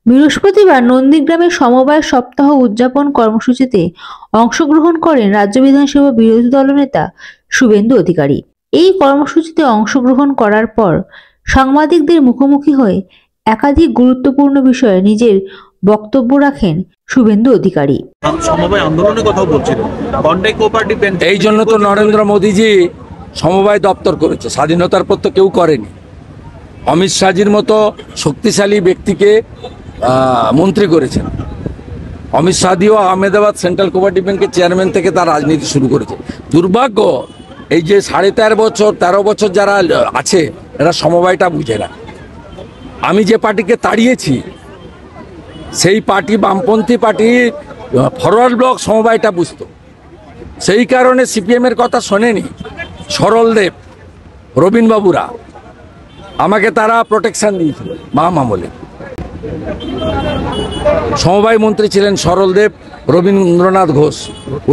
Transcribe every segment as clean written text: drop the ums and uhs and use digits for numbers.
বৃহস্পতিবার নন্দীগ্রামে সমবায় সপ্তাহ উদযাপন কর্মসূচিতে অংশগ্রহণ করেন রাজ্য বিধানসভা বিরোধী দলনেতা শুভেন্দু অধিকারী। এই কর্মসূচিতে অংশগ্রহণ করার পর সাংবাদিকদের মুখোমুখি হয়ে একাধিক গুরুত্বপূর্ণ বিষয়ে নিজের বক্তব্য রাখেন শুভেন্দু অধিকারী। সমবায় আন্দোলনের কথা বলছিলেন, এই জন্য তো নরেন্দ্র মোদীজি সমবায় দপ্তর করেছে, স্বাধীনতার পর তো কেউ করেনি। অমিত শাহজির মতো শক্তিশালী ব্যক্তিকে মন্ত্রী করেছেন। অমিত শাহজিও আহমেদাবাদ সেন্ট্রাল কোঅপারেটিভ ব্যাংকের চেয়ারম্যান থেকে তার রাজনীতি শুরু করেছে। দুর্ভাগ্য এই যে 13.5 বছর যারা আছে এরা সমবায়টা বুঝে না। আমি যে পার্টিকে তাড়িয়েছি সেই পার্টি বামপন্থী পার্টি ফরওয়ার্ড ব্লক সমবায়টা বুঝতো, সেই কারণে সিপিএমের কথা শোনেনি। সরলদেব, রবীনবাবুরা আমাকে তারা প্রোটেকশন দিয়েছিল। বাম আমলে সমবায় মন্ত্রী ছিলেন সরলদেব, রবীন্দ্রনাথ ঘোষ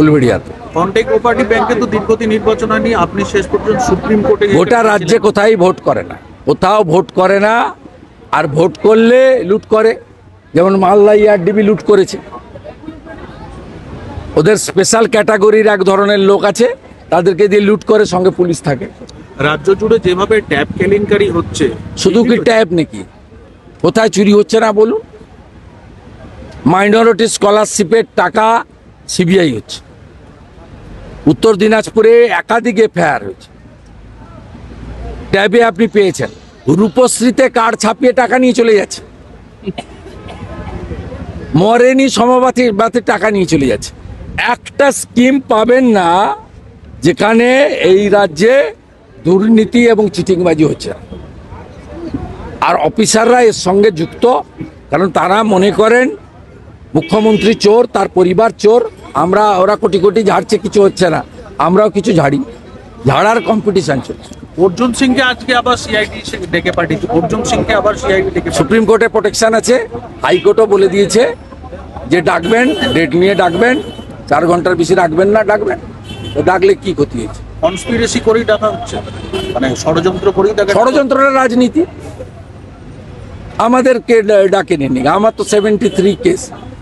উলবেড়িয়াতে। কন্টাই কোঅপারেটিভ ব্যাংকে তো দীর্ঘদিন নির্বাচন হয়নি, আপনি শেষ পর্যন্ত সুপ্রিম কোর্টে গোটা রাজ্যে কোথায় ভোট করে না, কোথাও ভোট করে না। আর ভোট করলে লুট করে, যেমন মালদা ইআরডিবি লুট করেছে। ওদের স্পেশাল ক্যাটাগরির এক ধরনের লোক আছে, তাদেরকে দিয়ে লুট করে, সঙ্গে পুলিশ থাকে। রাজ্য জুড়ে যেভাবে ট্যাব কেলেঙ্কারি হচ্ছে, শুধু কি ট্যাব নাকি, কোথায় চুরি হচ্ছে না বলুন? মাইনরিটি স্কলারশিপের টাকা সিবিআই হচ্ছে। উত্তর দিনাজপুরে একাধিক এফআইআর হয়েছে। ট্যাবে আপনি পেয়েছেন, রূপশ্রীতে কার্ড ছাপিয়ে টাকা নিয়ে চলে যাচ্ছে। মরেনি সমবাতির টাকা নিয়ে চলে যাচ্ছে। একটা স্কিম পাবেন না যেখানে এই রাজ্যে দুর্নীতি এবং চিটিংবাজি হচ্ছে। আর অফিসাররা এর সঙ্গে যুক্ত, কারণ তারা মনে করেন মুখ্যমন্ত্রী চোর, তার পরিবার চোর। ওরা কোটি কোটি ঝাড়ছে, কিছু হচ্ছে না, আমরাও কিছু ঝাড়ি। ঝাড়ার কম্পিটিশন চলছে। অর্জুন সিংকে আজকে আবার সিআইডি ডেকে পাঠিয়েছে। অর্জুন সিংকে আবার সিআইডি ডেকে, সুপ্রিম কোর্টে প্রোটেকশন আছে, হাইকোর্টও বলে দিয়েছে যে ডাকবেন, ডেট নিয়ে ডাকবেন, 4 ঘন্টার বেশি রাখবেন না, ডাকবেন। তো ডাকলে কি ক্ষতি হয়েছে? কনস্পিরেসি করেই ডাকা হচ্ছে, মানে ষড়যন্ত্র করেই ডাকা। ষড়যন্ত্রের রাজনীতি। আমাদেরকে ডাকে নেনি। আমার তো 73 case,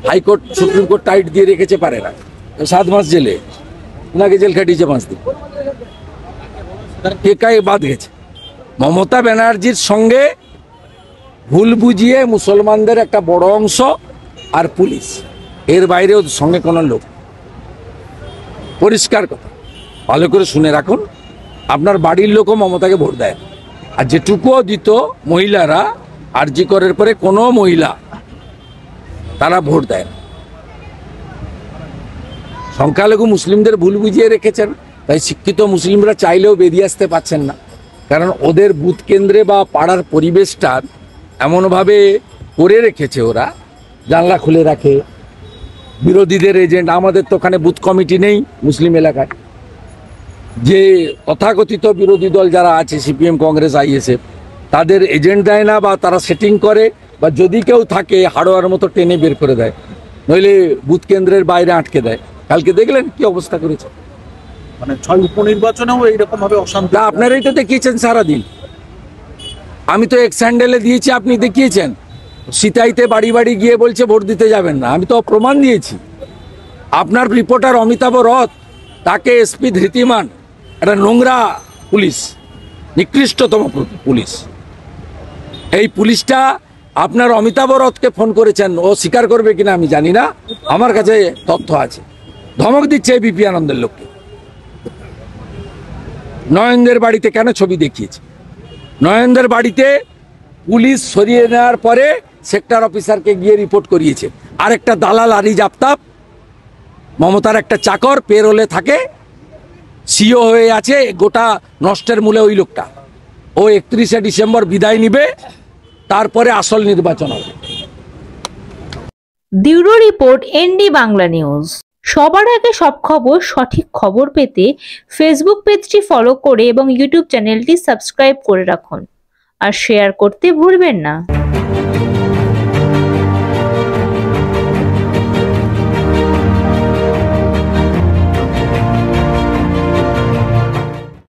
high court supreme court tight দিয়ে রেখেছে, পারে না। 7 মাস জেলে, ওনাকে জেল খাটিয়েছে 5 দিন। কে কায় বাদ গেছে? মমতা ব্যানার্জির সঙ্গে ভুল বুঝিয়ে মুসলমানদের একটা বড় অংশ আর পুলিশ, এর বাইরেও সঙ্গে কোনো লোক। পরিষ্কার কথা, ভালো করে শুনে রাখুন। আপনার বাড়ির লোকও মমতাকে ভোট দেয়। আর যেটুকুও দিত মহিলারা, আরজি করের পরে কোনো মহিলা তারা ভোট দেয় না। সংখ্যালঘু মুসলিমদের ভুল বুঝিয়ে রেখেছেন, তাই শিক্ষিত মুসলিমরা চাইলেও বেরিয়ে আসতে পারছেন না। কারণ ওদের বুথ কেন্দ্রে বা পাড়ার পরিবেশটা এমনভাবে করে রেখেছে, ওরা জানলা খুলে রাখে, বিরোধীদের এজেন্ট। আমাদের তো ওখানে বুথ কমিটি নেই মুসলিম এলাকায়। যে তথাকথিত বিরোধী দল যারা আছে, সিপিএম, কংগ্রেস, আইএসএফ, তাদের এজেন্ট দেয় না, বা তারা সেটিং করে, বা যদি কেউ থাকে হাড়োয়ার মতো টেনে বের করে দেয়, নইলে বুথ কেন্দ্রের বাইরে আটকে দেয়। কালকে দেখলেন কি অবস্থা করেছে। মানে 6 উপনির্বাচনেও এইরকম ভাবে অশান্তি। আপনারাই তো দেখিয়েছেন সারাদিন। আমি তো এক স্যান্ডেলে দিয়েছি, আপনি দেখিয়েছেন। সিতাইতে বাড়ি বাড়ি গিয়ে বলছে ভোট দিতে যাবেন না, আমি তো প্রমাণ দিয়েছি। আপনার রিপোর্টার অমিতাভ রথ, তাকে এসপি ধৃতিমান, একটা নোংরা পুলিশ, নিকৃষ্টতম পুলিশ। এই পুলিশটা আপনার অমিতাভ রথকে ফোন করেছেন, ও স্বীকার করবে কিনা আমি জানি না, আমার কাছে তথ্য আছে। ধমক দিচ্ছে বিপি আনন্দের লোককে। নয়নদের বাড়িতে কেন ছবি দেখিয়েছে? নয়নদের বাড়িতে পুলিশ সরিয়ে নেওয়ার পরে সেক্টর অফিসারকে গিয়ে রিপোর্ট করিয়েছে। আরেকটা দালাল আরিজ আফতাব, মমতার একটা চাকর, পেরোলে থাকে, সিও হয়ে আছে। গোটা নষ্টের মূলে ওই লোকটা। ও 31শে ডিসেম্বর বিদায় নিবে, তারপরে আসল নির্বাচন হবে। Bureau report, ND Bangla news. সবার আগে সব খবর, সঠিক খবর পেতে ফেসবুক পেজটি ফলো করে এবং ইউটিউব চ্যানেলটি সাবস্ক্রাইব করে রাখুন। আর শেয়ার করতে ভুলবেন না।